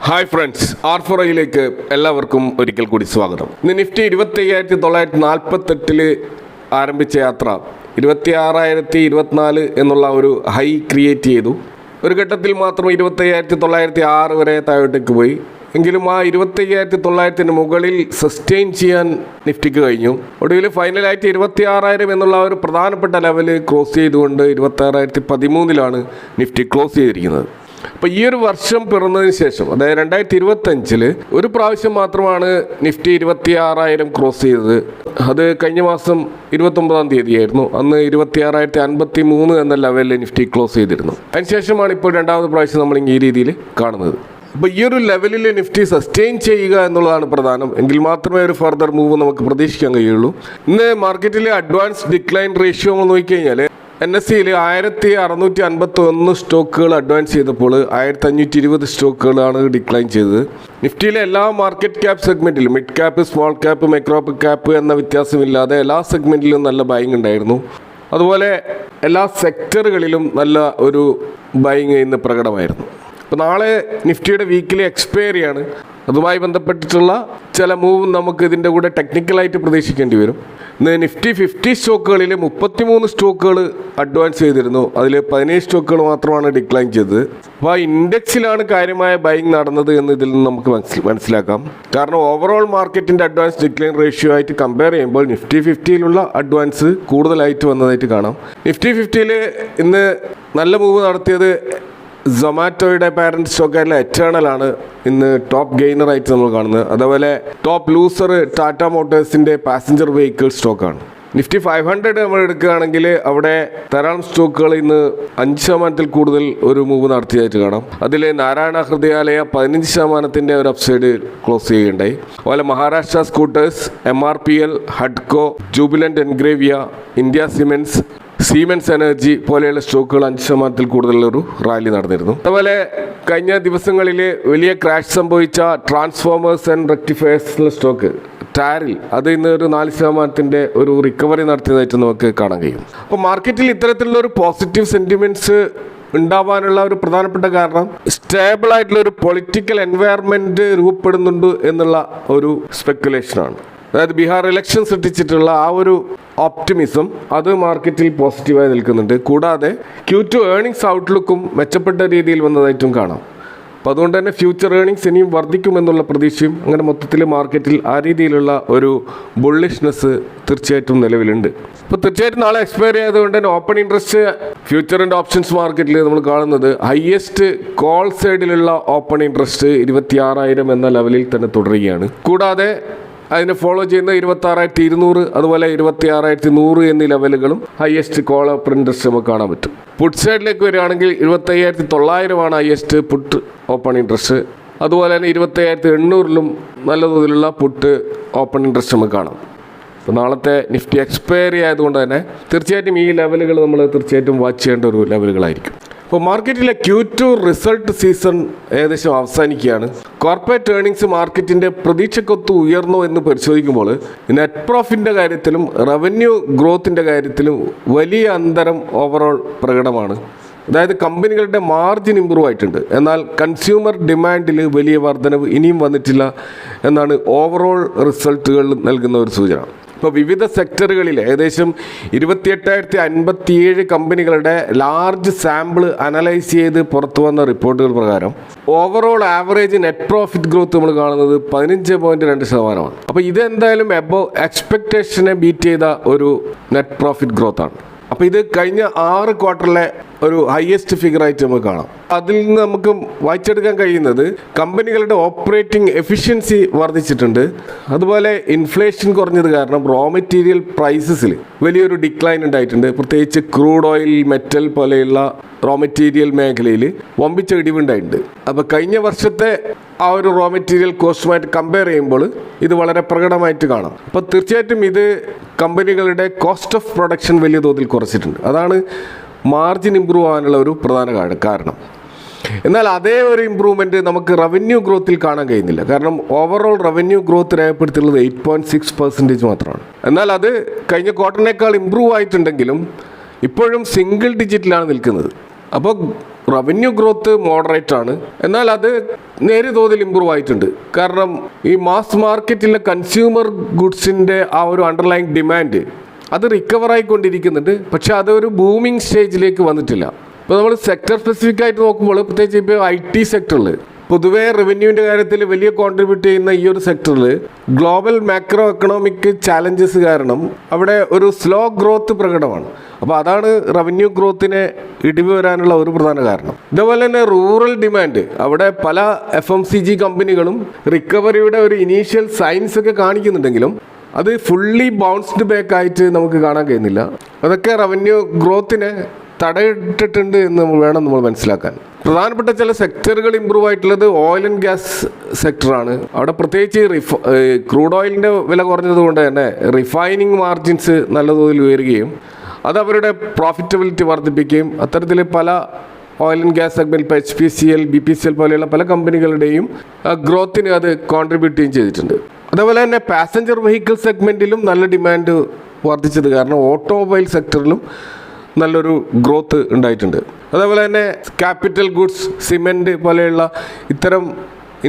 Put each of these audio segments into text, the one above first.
Hi friends, R4iലേക്ക് എല്ലാവർക്കും ഒരിക്കൽ കൂടി സ്വാഗതം. ഇന്ന് നിഫ്റ്റി 25,948 ആരംഭിച്ച യാത്ര 26,024 എന്നുള്ള ഒരു ഹൈ ക്രിയേറ്റ് ചെയ്തു. ഒരു ഘട്ടത്തിൽ മാത്രം 25,906 വരെ താഴോട്ടേക്ക് പോയി. എങ്കിലും ആ 25,900 മുകളിൽ സസ്റ്റെയിൻ ചെയ്യാൻ നിഫ്റ്റിക്ക് കഴിഞ്ഞു. ഒടുവിൽ ഫൈനലായിട്ട് 26,000 എന്നുള്ള ഒരു പ്രധാനപ്പെട്ട ലെവൽ ക്രോസ് ചെയ്തുകൊണ്ട് 26,013 നിഫ്റ്റി ക്ലോസ് ചെയ്തിരിക്കുന്നത്. അപ്പോൾ ഈ ഒരു വർഷം പിറന്നതിന് ശേഷം, അതായത് 2025 ഒരു പ്രാവശ്യം മാത്രമാണ് നിഫ്റ്റി 26,000 ക്രോസ് ചെയ്തത്. അത് കഴിഞ്ഞ മാസം 29-ാം തീയതിയായിരുന്നു. അന്ന് 26,053 എന്ന ലെവലിൽ നിഫ്റ്റി ക്ലോസ് ചെയ്തിരുന്നു. അതിനുശേഷമാണ് ഇപ്പോൾ രണ്ടാമത് പ്രാവശ്യം നമ്മൾ ഈ രീതിയിൽ കാണുന്നത്. അപ്പോൾ ഈ ഒരു ലെവലിൽ നിഫ്റ്റി സസ്റ്റെയിൻ ചെയ്യുക എന്നുള്ളതാണ് പ്രധാനം. എങ്കിൽ മാത്രമേ ഒരു ഫർദർ മൂവ് നമുക്ക് പ്രതീക്ഷിക്കാൻ കഴിയുള്ളൂ. ഇന്ന് മാർക്കറ്റിലെ അഡ്വാൻസ് ഡിക്ലൈൻ റേഷ്യോ നോക്കിക്കഴിഞ്ഞാൽ NSEയിൽ 1,651 സ്റ്റോക്കുകൾ അഡ്വാൻസ് ചെയ്തപ്പോൾ 1,520 സ്റ്റോക്കുകളാണ് ഡിക്ലൈൻ ചെയ്തത്. നിഫ്റ്റിയിലെ എല്ലാ മാർക്കറ്റ് ക്യാപ് സെഗ്മെൻറ്റിലും, mid cap, small cap, micro cap എന്ന വ്യത്യാസമില്ലാതെ എല്ലാ സെഗ്മെൻറ്റിലും നല്ല ബൈങ് ഉണ്ടായിരുന്നു. അതുപോലെ എല്ലാ സെക്ടറുകളിലും നല്ല ഒരു ബൈങ് ഇന്ന് പ്രകടമായിരുന്നു. അപ്പോൾ നാളെ നിഫ്റ്റിയുടെ വീക്കിലി എക്സ്പയറിയാണ്. അതുമായി ബന്ധപ്പെട്ടിട്ടുള്ള ചില മൂവ് നമുക്ക് ഇതിൻ്റെ കൂടെ ടെക്നിക്കലായിട്ട് പ്രതീക്ഷിക്കേണ്ടി വരും. ഇന്ന് നിഫ്റ്റി 50 സ്റ്റോക്കുകളിൽ 33 സ്റ്റോക്കുകൾ അഡ്വാൻസ് ചെയ്തിരുന്നു. അതിൽ 17 സ്റ്റോക്കുകൾ മാത്രമാണ് ഡിക്ലൈൻ ചെയ്തത്. അപ്പോൾ ആ ഇൻഡെക്സിലാണ് കാര്യമായ ബൈങ് നടന്നത് എന്ന് ഇതിൽ നിന്ന് നമുക്ക് മനസ്സിലാക്കാം. കാരണം ഓവറോൾ മാർക്കറ്റിൻ്റെ അഡ്വാൻസ് ഡിക്ലൈൻ റേഷ്യോ ആയിട്ട് കമ്പയർ ചെയ്യുമ്പോൾ നിഫ്റ്റി 50-യിലുള്ള അഡ്വാൻസ് കൂടുതലായിട്ട് വന്നതായിട്ട് കാണാം. നിഫ്റ്റി 50-യിൽ ഇന്ന് നല്ല മൂവ് നടത്തിയത് സൊമാറ്റോയുടെ പാരൻറ്റ് സ്റ്റോക്കായിട്ടുള്ള എറ്റേണലാണ് ഇന്ന് ടോപ്പ് ഗെയിനറായിട്ട് നമ്മൾ കാണുന്നത്. അതേപോലെ ടോപ്പ് ലൂസർ ടാറ്റ മോട്ടോഴ്സിൻ്റെ പാസഞ്ചർ വെഹിക്കിൾ സ്റ്റോക്കാണ്. നിഫ്റ്റി 500 നമ്മൾ എടുക്കുകയാണെങ്കിൽ അവിടെ ധാരാളം സ്റ്റോക്കുകൾ ഇന്ന് 5% കൂടുതൽ ഒരു മൂവ് നടത്തിയതായിട്ട് കാണാം. അതിൽ നാരായണ ഹൃദയാലയ 15% ഒരു അപ്സൈഡ് ക്ലോസ് ചെയ്യുകയുണ്ടായി. അതുപോലെ മഹാരാഷ്ട്ര സ്കൂട്ടേഴ്സ്, MRPL, ഹഡ്കോ, Jubilant Ingrevia, India cements, Siemens energy പോലെയുള്ള സ്റ്റോക്കുകൾ 5% കൂടുതലൊരു റാലി നടന്നിരുന്നു. അതുപോലെ കഴിഞ്ഞ ദിവസങ്ങളിൽ വലിയ ക്രാഷ് സംഭവിച്ച ട്രാൻസ്ഫോമേഴ്സ് ആൻഡ് റെക്ടിഫയേഴ്സ് സ്റ്റോക്ക് ടാരിൽ അത് ഇന്ന് ഒരു 4% ഒരു റിക്കവറി നടത്തിയതായിട്ട് നമുക്ക് കാണാൻ കഴിയും. അപ്പോൾ മാർക്കറ്റിൽ ഇത്തരത്തിലുള്ള ഒരു പോസിറ്റീവ് സെൻറ്റിമെൻറ്റ്സ് ഉണ്ടാവാനുള്ള ഒരു പ്രധാനപ്പെട്ട കാരണം സ്റ്റേബിൾ ആയിട്ടുള്ള ഒരു പൊളിറ്റിക്കൽ എൻവയറമെൻറ്റ് രൂപപ്പെടുന്നുണ്ട് എന്നുള്ള ഒരു സ്പെക്കുലേഷനാണ്. അതായത് ബീഹാർ ഇലക്ഷൻ സൃഷ്ടിച്ചിട്ടുള്ള ആ ഒരു ഓപ്റ്റിമിസം അത് മാർക്കറ്റിൽ പോസിറ്റീവായി നിൽക്കുന്നുണ്ട്. കൂടാതെ Q2 ഏർണിങ്സ് ഔട്ട്ലുക്കും മെച്ചപ്പെട്ട രീതിയിൽ വന്നതായിട്ടും കാണാം. അപ്പോൾ അതുകൊണ്ട് തന്നെ ഫ്യൂച്ചർ ഏർണിങ്സ് ഇനിയും വർദ്ധിക്കുമെന്നുള്ള പ്രതീക്ഷയും അങ്ങനെ മൊത്തത്തിൽ മാർക്കറ്റിൽ ആ രീതിയിലുള്ള ഒരു ബുള്ളിഷ്നെസ് തീർച്ചയായിട്ടും നിലവിലുണ്ട്. അപ്പോൾ തീർച്ചയായിട്ടും നാളെ എക്സ്പയർ ചെയ്തുകൊണ്ട് തന്നെ open interest future and options മാർക്കറ്റിൽ നമ്മൾ കാണുന്നത് ഹയസ്റ്റ് കോൾ സൈഡിലുള്ള ഓപ്പൺ ഇൻട്രസ്റ്റ് 26,000 എന്ന ലെവലിൽ തന്നെ തുടരുകയാണ്. കൂടാതെ അതിനെ ഫോളോ ചെയ്യുന്ന 26,200 അതുപോലെ 26,100 എന്നീ ലെവലുകളും ഹയസ്റ്റ് കോൾ ഓപ്പൺ ഇൻട്രസ്റ്റ് നമുക്ക് കാണാൻ പറ്റും. പുട്ട് സൈഡിലേക്ക് വരികയാണെങ്കിൽ 25,900 ഹയസ്റ്റ് പുട്ട് ഓപ്പൺ ഇൻട്രസ്റ്റ്. അതുപോലെ തന്നെ 25,800 നല്ല തോതിലുള്ള പുട്ട് ഓപ്പൺ ഇൻട്രസ്റ്റ് നമുക്ക് കാണാം. അപ്പോൾ നാളത്തെ നിഫ്റ്റി എക്സ്പയറി ആയതുകൊണ്ട് തന്നെ തീർച്ചയായിട്ടും ഈ ലെവലുകൾ നമ്മൾ തീർച്ചയായിട്ടും വാച്ച് ചെയ്യേണ്ട ഒരു ലെവലുകളായിരിക്കും. ഇപ്പോൾ മാർക്കറ്റിലെ Q2 റിസൾട്ട് സീസൺ ഏകദേശം അവസാനിക്കുകയാണ്. കോർപ്പറേറ്റ് ഏർണിങ്സ് മാർക്കറ്റിൻ്റെ പ്രതീക്ഷക്കൊത്ത് ഉയർന്നോ എന്ന് പരിശോധിക്കുമ്പോൾ നെറ്റ് പ്രോഫിറ്റിൻ്റെ കാര്യത്തിലും റവന്യൂ ഗ്രോത്തിൻ്റെ കാര്യത്തിലും വലിയ അന്തരം ഓവറോൾ പ്രകടമാണ്. അതായത് കമ്പനികളുടെ മാർജിൻ ഇമ്പ്രൂവ് ആയിട്ടുണ്ട്. എന്നാൽ കൺസ്യൂമർ ഡിമാൻഡിൽ വലിയ വർധനവ് ഇനിയും വന്നിട്ടില്ല എന്നാണ് ഓവറോൾ റിസൾട്ടുകൾ നൽകുന്ന ഒരു സൂചന. ഇപ്പോൾ വിവിധ സെക്ടറുകളിൽ ഏകദേശം 28,057 കമ്പനികളുടെ ലാർജ് സാമ്പിൾ അനലൈസ് ചെയ്ത് പുറത്തു വന്ന റിപ്പോർട്ടുകൾ പ്രകാരം overall average net profit growth നമ്മൾ കാണുന്നത് 15.2%. അപ്പോൾ ഇതെന്തായാലും എബോവ് എക്സ്പെക്റ്റേഷനെ ബീറ്റ് ചെയ്ത ഒരു നെറ്റ് പ്രോഫിറ്റ് ഗ്രോത്താണ്. അപ്പോൾ ഇത് കഴിഞ്ഞ 6 ക്വാർട്ടറിലെ ഒരു ഹയസ്റ്റ് ഫിഗർ ആയിട്ട് നമുക്ക് കാണാം. അതിൽ നിന്ന് നമുക്ക് വായിച്ചെടുക്കാൻ കഴിയുന്നത് കമ്പനികളുടെ ഓപ്പറേറ്റിംഗ് എഫിഷ്യൻസി വർദ്ധിച്ചിട്ടുണ്ട്. അതുപോലെ ഇൻഫ്ലേഷൻ കുറഞ്ഞത് കാരണം റോ മെറ്റീരിയൽ പ്രൈസസിൽ വലിയൊരു ഡിക്ലൈൻ ഉണ്ടായിട്ടുണ്ട്. പ്രത്യേകിച്ച് ക്രൂഡ് ഓയിൽ, മെറ്റൽ പോലെയുള്ള റോ മെറ്റീരിയൽ മേഖലയിൽ വമ്പിച്ച ഇടിവുണ്ടായിട്ടുണ്ട്. അപ്പോൾ കഴിഞ്ഞ വർഷത്തെ ആ ഒരു റോ മെറ്റീരിയൽ കോസ്റ്റുമായിട്ട് കമ്പയർ ചെയ്യുമ്പോൾ ഇത് വളരെ പ്രകടമായിട്ട് കാണാം. അപ്പോൾ തീർച്ചയായിട്ടും ഇത് കമ്പനികളുടെ കോസ്റ്റ് ഓഫ് പ്രൊഡക്ഷൻ വലിയ തോതിൽ കുറച്ചിട്ടുണ്ട്. അതാണ് മാർജിൻ ഇമ്പ്രൂവ് ആവാനുള്ള ഒരു പ്രധാന കാരണം. എന്നാൽ അതേ ഒരു ഇമ്പ്രൂവ്മെൻറ്റ് നമുക്ക് റവന്യൂ ഗ്രോത്തിൽ കാണാൻ കഴിയുന്നില്ല. കാരണം ഓവറോൾ റവന്യൂ ഗ്രോത്ത് രേഖപ്പെടുത്തിയുള്ളത് 8.6% മാത്രമാണ്. എന്നാൽ അത് കഴിഞ്ഞ ക്വാർട്ടറിനേക്കാൾ ഇമ്പ്രൂവ് ആയിട്ടുണ്ടെങ്കിലും ഇപ്പോഴും സിംഗിൾ ഡിജിറ്റിലാണ് നിൽക്കുന്നത്. അപ്പോൾ റവന്യൂ ഗ്രോത്ത് മോഡറേറ്റ് ആണ്, എന്നാൽ അത് നേരിയ തോതിൽ ഇമ്പ്രൂവ് ആയിട്ടുണ്ട്. കാരണം ഈ മാസ് മാർക്കറ്റിലെ കൺസ്യൂമർ ഗുഡ്സിൻ്റെ ആ ഒരു അണ്ടർലൈൻ ഡിമാൻഡ് അത് റിക്കവർ ആയിക്കൊണ്ടിരിക്കുന്നുണ്ട്. പക്ഷെ അതൊരു ബൂമിങ് സ്റ്റേജിലേക്ക് വന്നിട്ടില്ല. ഇപ്പോൾ നമ്മൾ സെക്ടർ സ്പെസിഫിക് ആയിട്ട് നോക്കുമ്പോൾ പ്രത്യേകിച്ച് ഇപ്പോൾ IT സെക്ടറിൽ പൊതുവേ റവന്യൂവിൻ്റെ കാര്യത്തിൽ വലിയ കോൺട്രിബ്യൂട്ട് ചെയ്യുന്ന ഈ ഒരു സെക്ടറിൽ ഗ്ലോബൽ മാക്രോ എക്കണോമിക് ചാലഞ്ചസ് കാരണം അവിടെ ഒരു സ്ലോ ഗ്രോത്ത് പ്രകടമാണ്. അപ്പോൾ അതാണ് റവന്യൂ ഗ്രോത്തിനെ ഇടിവ് വരാനുള്ള ഒരു പ്രധാന കാരണം. ഇതേപോലെ തന്നെ റൂറൽ ഡിമാൻഡ് അവിടെ പല FMCG കമ്പനികളും റിക്കവറിയുടെ ഒരു ഇനീഷ്യൽ സൈൻസ് ഒക്കെ കാണിക്കുന്നുണ്ടെങ്കിലും അത് ഫുള്ളി ബൗൺസ്ഡ് ബാക്ക് ആയിട്ട് നമുക്ക് കാണാൻ കഴിയുന്നില്ല. അതൊക്കെ റവന്യൂ ഗ്രോത്തിനെ തടയിട്ടിട്ടുണ്ട് എന്ന് വേണം നമ്മൾ മനസ്സിലാക്കാൻ. പ്രധാനപ്പെട്ട ചില സെക്ടറുകൾ ഇമ്പ്രൂവ് ആയിട്ടുള്ളത് ഓയിൽ ആൻഡ് ഗ്യാസ് സെക്ടറാണ്. അവിടെ പ്രത്യേകിച്ച് ക്രൂഡ് ഓയിലിൻ്റെ വില കുറഞ്ഞത് കൊണ്ട് തന്നെ റിഫൈനിങ് മാർജിൻസ് നല്ല തോതിൽ ഉയരുകയും അത് അവരുടെ പ്രോഫിറ്റബിലിറ്റി വർദ്ധിപ്പിക്കുകയും അത്തരത്തിൽ പല ഓയിൽ ആൻഡ് ഗ്യാസ് സെഗ്മെൻറ്റ് ഇപ്പോൾ HPCL BPCL പോലെയുള്ള പല കമ്പനികളുടെയും ഗ്രോത്തിന് അത് കോൺട്രിബ്യൂട്ട് ചെയ്യുകയും ചെയ്തിട്ടുണ്ട്. അതേപോലെ തന്നെ പാസഞ്ചർ വെഹിക്കിൾ സെഗ്മെൻറ്റിലും നല്ല ഡിമാൻഡ് വർദ്ധിച്ചത് കാരണം ഓട്ടോമൊബൈൽ സെക്ടറിലും നല്ലൊരു ഗ്രോത്ത് ഉണ്ടായിട്ടുണ്ട്. അതേപോലെ തന്നെ ക്യാപിറ്റൽ ഗുഡ്സ്, സിമെൻറ്റ് പോലെയുള്ള ഇത്തരം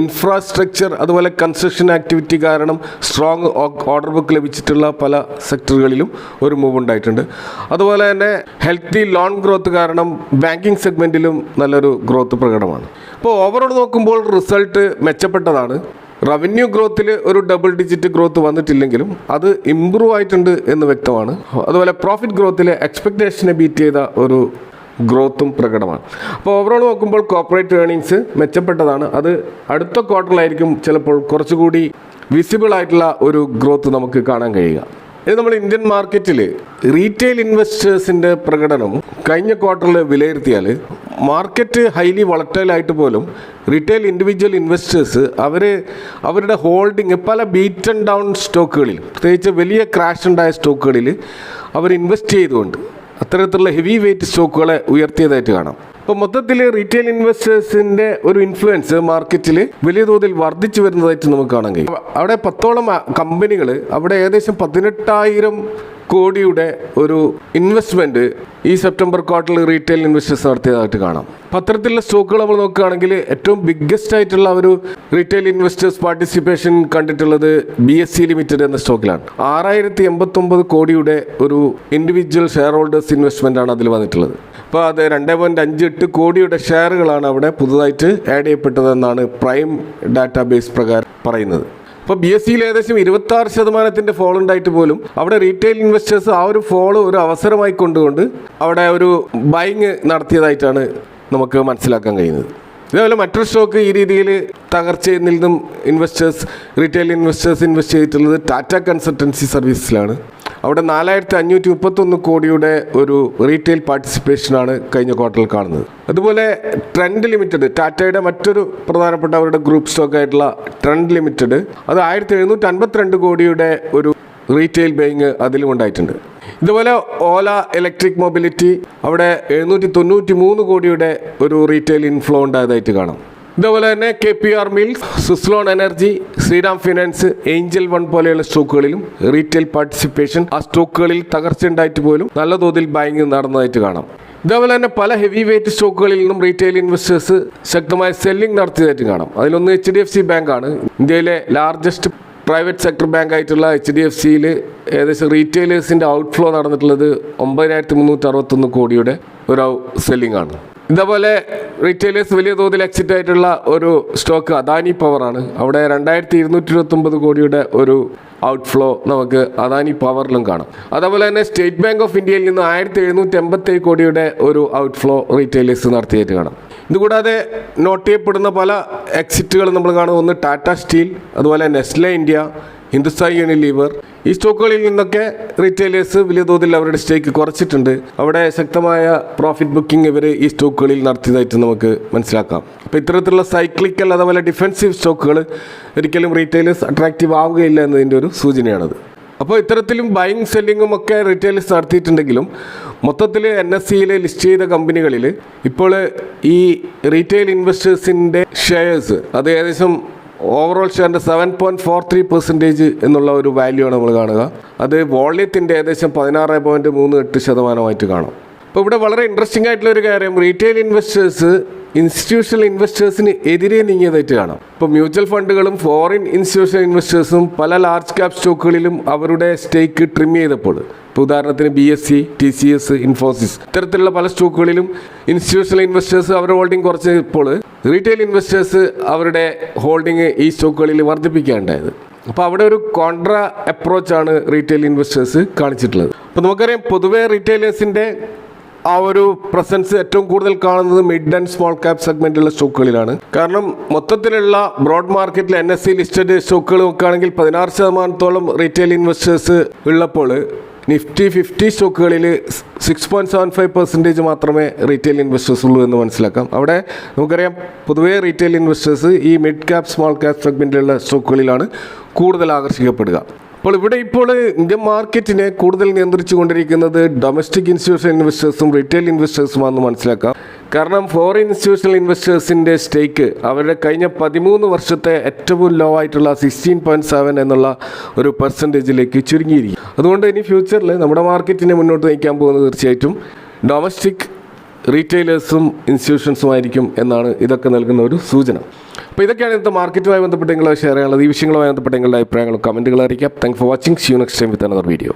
ഇൻഫ്രാസ്ട്രക്ചർ അതുപോലെ കൺസ്ട്രക്ഷൻ ആക്ടിവിറ്റി കാരണം സ്ട്രോങ് ഓർഡർ ബുക്ക് ലഭിച്ചിട്ടുള്ള പല സെക്ടറുകളിലും ഒരു മൂവ് ഉണ്ടായിട്ടുണ്ട്. അതുപോലെ തന്നെ ഹെൽത്തി ലോൺ ഗ്രോത്ത് കാരണം ബാങ്കിങ് സെഗ്മെൻറ്റിലും നല്ലൊരു ഗ്രോത്ത് പ്രകടമാണ്. അപ്പോൾ ഓവറോൾ നോക്കുമ്പോൾ റിസൾട്ട് മെച്ചപ്പെട്ടതാണ്. റവന്യൂ ഗ്രോത്തിൽ ഒരു ഡബിൾ ഡിജിറ്റ് ഗ്രോത്ത് വന്നിട്ടില്ലെങ്കിലും അത് ഇമ്പ്രൂവ് ആയിട്ടുണ്ട് എന്ന് വ്യക്തമാണ്. അതുപോലെ പ്രോഫിറ്റ് ഗ്രോത്തിൽ എക്സ്പെക്റ്റേഷനെ ബീറ്റ് ചെയ്ത ഒരു ഗ്രോത്തും പ്രകടമാണ്. അപ്പോൾ ഓവറോൾ നോക്കുമ്പോൾ കോർപ്പറേറ്റ് ഏർണിങ്സ് മെച്ചപ്പെട്ടതാണ്. അത് അടുത്ത ക്വാർട്ടറിലായിരിക്കും ചിലപ്പോൾ കുറച്ചുകൂടി വിസിബിൾ ആയിട്ടുള്ള ഒരു ഗ്രോത്ത് നമുക്ക് കാണാൻ കഴിയുക. ഇത് നമ്മൾ ഇന്ത്യൻ മാർക്കറ്റിൽ റീറ്റെയിൽ ഇൻവെസ്റ്റേഴ്സിൻ്റെ പ്രകടനം കഴിഞ്ഞ ക്വാർട്ടറിൽ വിലയിരുത്തിയാൽ മാർക്കറ്റ് ഹൈലി വളറ്റൈലായിട്ട് പോലും റീറ്റെയിൽ ഇൻഡിവിജ്വൽ ഇൻവെസ്റ്റേഴ്സ് അവരുടെ ഹോൾഡിങ് പല ബീറ്റൺ ഡൗൺ സ്റ്റോക്കുകളിൽ പ്രത്യേകിച്ച് വലിയ ക്രാഷ് ഉണ്ടായ സ്റ്റോക്കുകളിൽ അവർ ഇൻവെസ്റ്റ് ചെയ്തുകൊണ്ട് അത്തരത്തിലുള്ള ഹെവി വെയ്റ്റ് സ്റ്റോക്കുകളെ ഉയർത്തിയതായിട്ട് കാണാം. അപ്പോൾ മൊത്തത്തിൽ റീറ്റെയിൽ ഇൻവെസ്റ്റേഴ്സിൻ്റെ ഒരു ഇൻഫ്ലുവൻസ് മാർക്കറ്റിൽ വലിയ തോതിൽ വർദ്ധിച്ചു വരുന്നതായിട്ട് നമുക്ക് കാണാൻ കഴിയും. അവിടെ 10ഓളം കമ്പനികൾ അവിടെ ഏകദേശം 18,000 കോടിയുടെ ഒരു ഇൻവെസ്റ്റ്മെൻറ്റ് ഈ സെപ്റ്റംബർ ക്വാർട്ടറിൽ റീറ്റെയിൽ ഇൻവെസ്റ്റേഴ്സ് നടത്തിയതായിട്ട് കാണാം. പത്രത്തിലുള്ള സ്റ്റോക്കുകൾ നമ്മൾ നോക്കുകയാണെങ്കിൽ ഏറ്റവും ബിഗ്ഗസ്റ്റ് ആയിട്ടുള്ള ഒരു റീറ്റെയിൽ ഇൻവെസ്റ്റേഴ്സ് പാർട്ടിസിപ്പേഷൻ കണ്ടിട്ടുള്ളത് BSE ലിമിറ്റഡ് എന്ന സ്റ്റോക്കിലാണ്. 6,089 കോടിയുടെ ഒരു ഇൻഡിവിജ്വൽ ഷെയർ ഹോൾഡേഴ്സ് ഇൻവെസ്റ്റ്മെൻ്റ് ആണ് അതിൽ വന്നിട്ടുള്ളത്. അപ്പോൾ അത് 2.58 കോടിയുടെ ഷെയറുകളാണ് അവിടെ പുതുതായിട്ട് ആഡ് ചെയ്യപ്പെട്ടതെന്നാണ് പ്രൈം ഡാറ്റാബേസ് പ്രകാരം പറയുന്നത്. അപ്പോൾ BSEയിൽ ഏകദേശം 26% ഫോൾ ഉണ്ടായിട്ട് പോലും അവിടെ റീറ്റെയിൽ ഇൻവെസ്റ്റേഴ്സ് ആ ഒരു ഫോള് ഒരു അവസരമായി കൊണ്ടുകൊണ്ട് അവിടെ ഒരു ബൈങ് നടത്തിയതായിട്ടാണ് നമുക്ക് മനസ്സിലാക്കാൻ കഴിയുന്നത്. ഇതേപോലെ മറ്റൊരു സ്റ്റോക്ക് ഈ രീതിയിൽ തകർച്ചയിൽ നിന്നും റീറ്റെയിൽ ഇൻവെസ്റ്റേഴ്സ് ഇൻവെസ്റ്റ് ചെയ്തിട്ടുള്ളത് ടാറ്റ കൺസൾട്ടൻസി സർവീസിലാണ്. അവിടെ 4,531 കോടിയുടെ ഒരു റീറ്റെയിൽ പാർട്ടിസിപ്പേഷനാണ് കഴിഞ്ഞ ക്വാർട്ടറിൽ കാണുന്നത്. അതുപോലെ ട്രെൻഡ് ലിമിറ്റഡ്, ടാറ്റയുടെ മറ്റൊരു പ്രധാനപ്പെട്ട അവരുടെ ഗ്രൂപ്പ് സ്റ്റോക്കായിട്ടുള്ള ട്രെൻഡ് ലിമിറ്റഡ്, അത് 1,752 കോടിയുടെ ഒരു റീറ്റെയിൽ ബൈങ് അതിലും ഉണ്ടായിട്ടുണ്ട്. ഇതുപോലെ ഓല ഇലക്ട്രിക് മൊബിലിറ്റി അവിടെ 793 കോടിയുടെ ഒരു റീറ്റെയിൽ ഇൻഫ്ലോ ഉണ്ടായതായിട്ട് കാണാം. ഇതുപോലെ തന്നെ KPR mills, Suzlon energy, Shriram finance, Angel One പോലെയുള്ള സ്റ്റോക്കുകളിലും റീറ്റെയിൽ പാർട്ടിസിപ്പേഷൻ ആ സ്റ്റോക്കുകളിൽ തകർച്ച ഉണ്ടായിട്ട് പോലും നല്ല തോതിൽ ബൈങ് നടന്നതായിട്ട് കാണാം. ഇതേപോലെ തന്നെ പല ഹെവി വെയ്റ്റ് സ്റ്റോക്കുകളിൽ നിന്നും റീറ്റെയിൽ ഇൻവെസ്റ്റേഴ്സ് ശക്തമായ സെല്ലിംഗ് നടത്തിയതായിട്ട് കാണാം. അതിലൊന്ന് HDFC ബാങ്കാണ്. ഇന്ത്യയിലെ ലാർജസ്റ്റ് പ്രൈവറ്റ് സെക്ടർ ബാങ്ക് ആയിട്ടുള്ള HDFCയിൽ ഏകദേശം റീറ്റെയിലേഴ്സിൻ്റെ ഔട്ട്ഫ്ലോ നടന്നിട്ടുള്ളത് 9,361 കോടിയുടെ ഒരു സെല്ലിംഗ് ആണ്. ഇതേപോലെ റീറ്റെയിലേഴ്സ് വലിയ തോതിൽ എക്സിറ്റ് ആയിട്ടുള്ള ഒരു സ്റ്റോക്ക് അദാനി പവറാണ്. അവിടെ 2,229 കോടിയുടെ ഒരു ഔട്ട്ഫ്ലോ നമുക്ക് അദാനി പവറിലും കാണാം. അതേപോലെ തന്നെ സ്റ്റേറ്റ് ബാങ്ക് ഓഫ് ഇന്ത്യയിൽ നിന്ന് 1,787 കോടിയുടെ ഒരു ഔട്ട്ഫ്ലോ റീറ്റെയിലേഴ്സ് നടത്തിയായിട്ട് കാണാം. ഇതുകൂടാതെ നോട്ട് ചെയ്യപ്പെടുന്ന പല എക്സിറ്റുകൾ നമ്മൾ കാണും. ഒന്ന് ടാറ്റ സ്റ്റീൽ, അതുപോലെ നെസ്ലെ ഇന്ത്യ, ഹിന്ദുസ്ഥാൻ യൂണിലീവർ, ഈ സ്റ്റോക്കുകളിൽ നിന്നൊക്കെ റീറ്റെയിലേഴ്സ് വലിയ തോതിൽ അവരുടെ സ്റ്റേക്ക് കുറച്ചിട്ടുണ്ട്. അവിടെ ശക്തമായ പ്രോഫിറ്റ് ബുക്കിംഗ് ഇവർ ഈ സ്റ്റോക്കുകളിൽ നടത്തിയതായിട്ട് നമുക്ക് മനസ്സിലാക്കാം. അപ്പോൾ ഇത്തരത്തിലുള്ള സൈക്ലിക്കൽ അതുപോലെ ഡിഫെൻസീവ് സ്റ്റോക്കുകൾ ഒരിക്കലും റീറ്റെയിലേഴ്സ് അട്രാക്റ്റീവ് ആവുകയില്ല എന്നതിൻ്റെ ഒരു സൂചനയാണത്. അപ്പോൾ ഇത്തരത്തിലും ബൈങ് സെല്ലിങ്ങും ഒക്കെ റീറ്റെയിലേഴ്സ് നടത്തിയിട്ടുണ്ടെങ്കിലും മൊത്തത്തിൽ NSEയിൽ ലിസ്റ്റ് ചെയ്ത കമ്പനികളിൽ ഇപ്പോൾ ഈ റീറ്റെയിൽ ഇൻവെസ്റ്റേഴ്സിൻ്റെ ഷെയർസ് അത് ഏകദേശം ഓവറോൾ ഷെയറിൻ്റെ 7.43% എന്നുള്ള ഒരു വാല്യൂ ആണ് നമ്മൾ കാണുക. അത് വോള്യത്തിൻ്റെ ഏകദേശം 16.38% കാണാം. അപ്പോൾ ഇവിടെ വളരെ ഇൻട്രസ്റ്റിംഗ് ആയിട്ടുള്ള ഒരു കാര്യം, റീറ്റെയിൽ ഇൻവെസ്റ്റേഴ്സ് ഇൻസ്റ്റിറ്റ്യൂഷണൽ ഇൻവെസ്റ്റേഴ്സിന് എതിരെ നീങ്ങിയതായിട്ട് കാണാം. ഇപ്പോൾ മ്യൂച്വൽ ഫണ്ടുകളും ഫോറിൻ ഇൻസ്റ്റിറ്റ്യൂഷണൽ ഇൻവെസ്റ്റേഴ്സും പല ലാർജ് ക്യാപ് സ്റ്റോക്കുകളിലും അവരുടെ സ്റ്റേക്ക് ട്രിം ചെയ്തപ്പോൾ, ഇപ്പോൾ ഉദാഹരണത്തിന് BSE, TCS, ഇൻഫോസിസ് ഇത്തരത്തിലുള്ള പല സ്റ്റോക്കുകളിലും ഇൻസ്റ്റിറ്റ്യൂഷണൽ ഇൻവെസ്റ്റേഴ്സ് അവരുടെ ഹോൾഡിംഗ് കുറച്ചപ്പോൾ റീറ്റെയിൽ ഇൻവെസ്റ്റേഴ്സ് അവരുടെ ഹോൾഡിംഗ് ഈ സ്റ്റോക്കുകളിൽ വർദ്ധിപ്പിക്കുകയുണ്ടായത്. അപ്പോൾ അവിടെ ഒരു കോൺട്രാ അപ്രോച്ചാണ് റീറ്റെയിൽ ഇൻവെസ്റ്റേഴ്സ് കാണിച്ചിട്ടുള്ളത്. അപ്പോൾ നമുക്കറിയാം, പൊതുവേ റീറ്റെയിലേഴ്സിൻ്റെ ആ ഒരു പ്രസൻസ് ഏറ്റവും കൂടുതൽ കാണുന്നത് മിഡ് ആൻഡ് സ്മോൾ ക്യാപ് സെഗ്മെൻറ്റിലുള്ള സ്റ്റോക്കുകളിലാണ്. കാരണം മൊത്തത്തിലുള്ള ബ്രോഡ് മാർക്കറ്റിൽ NSE ലിസ്റ്റഡ് സ്റ്റോക്കുകൾ നോക്കുകയാണെങ്കിൽ 16% റീറ്റെയിൽ ഇൻവെസ്റ്റേഴ്സ് ഉള്ളപ്പോൾ നിഫ്റ്റി 50 സ്റ്റോക്കുകളിൽ 6.75% മാത്രമേ റീറ്റെയിൽ ഇൻവെസ്റ്റേഴ്സ് ഉള്ളൂ എന്ന് മനസ്സിലാക്കാം. അവിടെ നമുക്കറിയാം, പൊതുവേ റീറ്റെയിൽ ഇൻവെസ്റ്റേഴ്സ് ഈ മിഡ് ക്യാപ് സ്മോൾ ക്യാപ് സെഗ്മെൻറ്റിലുള്ള സ്റ്റോക്കുകളിലാണ് കൂടുതൽ ആകർഷിക്കപ്പെടുക. അപ്പോൾ ഇന്ത്യൻ മാർക്കറ്റിനെ കൂടുതൽ നിയന്ത്രിച്ചു കൊണ്ടിരിക്കുന്നത് ഡൊമസ്റ്റിക് ഇൻസ്റ്റിറ്റ്യൂഷണൽ ഇൻവെസ്റ്റേഴ്സും റീറ്റെയിൽ ഇൻവെസ്റ്റേഴ്സുമാണെന്ന് മനസ്സിലാക്കാം. കാരണം ഫോറിൻ ഇൻസ്റ്റിറ്റ്യൂഷണൽ ഇൻവെസ്റ്റേഴ്സിൻ്റെ സ്റ്റേക്ക് അവരുടെ കഴിഞ്ഞ 13 വർഷത്തെ ഏറ്റവും ലോ ആയിട്ടുള്ള 16.7 എന്നുള്ള ഒരു പെർസെൻറ്റേജിലേക്ക് ചുരുങ്ങിയിരിക്കും. അതുകൊണ്ട് ഇനി ഫ്യൂച്ചറിൽ നമ്മുടെ മാർക്കറ്റിനെ മുന്നോട്ട് നയിക്കാൻ പോകുന്നത് തീർച്ചയായിട്ടും ഡൊമസ്റ്റിക് റീറ്റെയിലേഴ്സും ഇൻസ്റ്റിറ്റ്യൂഷൻസുമായിരിക്കും എന്നാണ് ഇതൊക്കെ നൽകുന്ന ഒരു സൂചന. അപ്പോൾ ഇതൊക്കെയാണ് ഇന്നത്തെ മാർക്കറ്റുമായി ബന്ധപ്പെട്ട് നിങ്ങളെ ഷെയർ ചെയ്യാനുള്ളത്. ഈ വിഷയങ്ങളുമായി ബന്ധപ്പെട്ട് നിങ്ങളുടെ അഭിപ്രായങ്ങളും കമൻറ്റുകൾ അറിയിക്കാം. Thank for watching. See you next time with another video.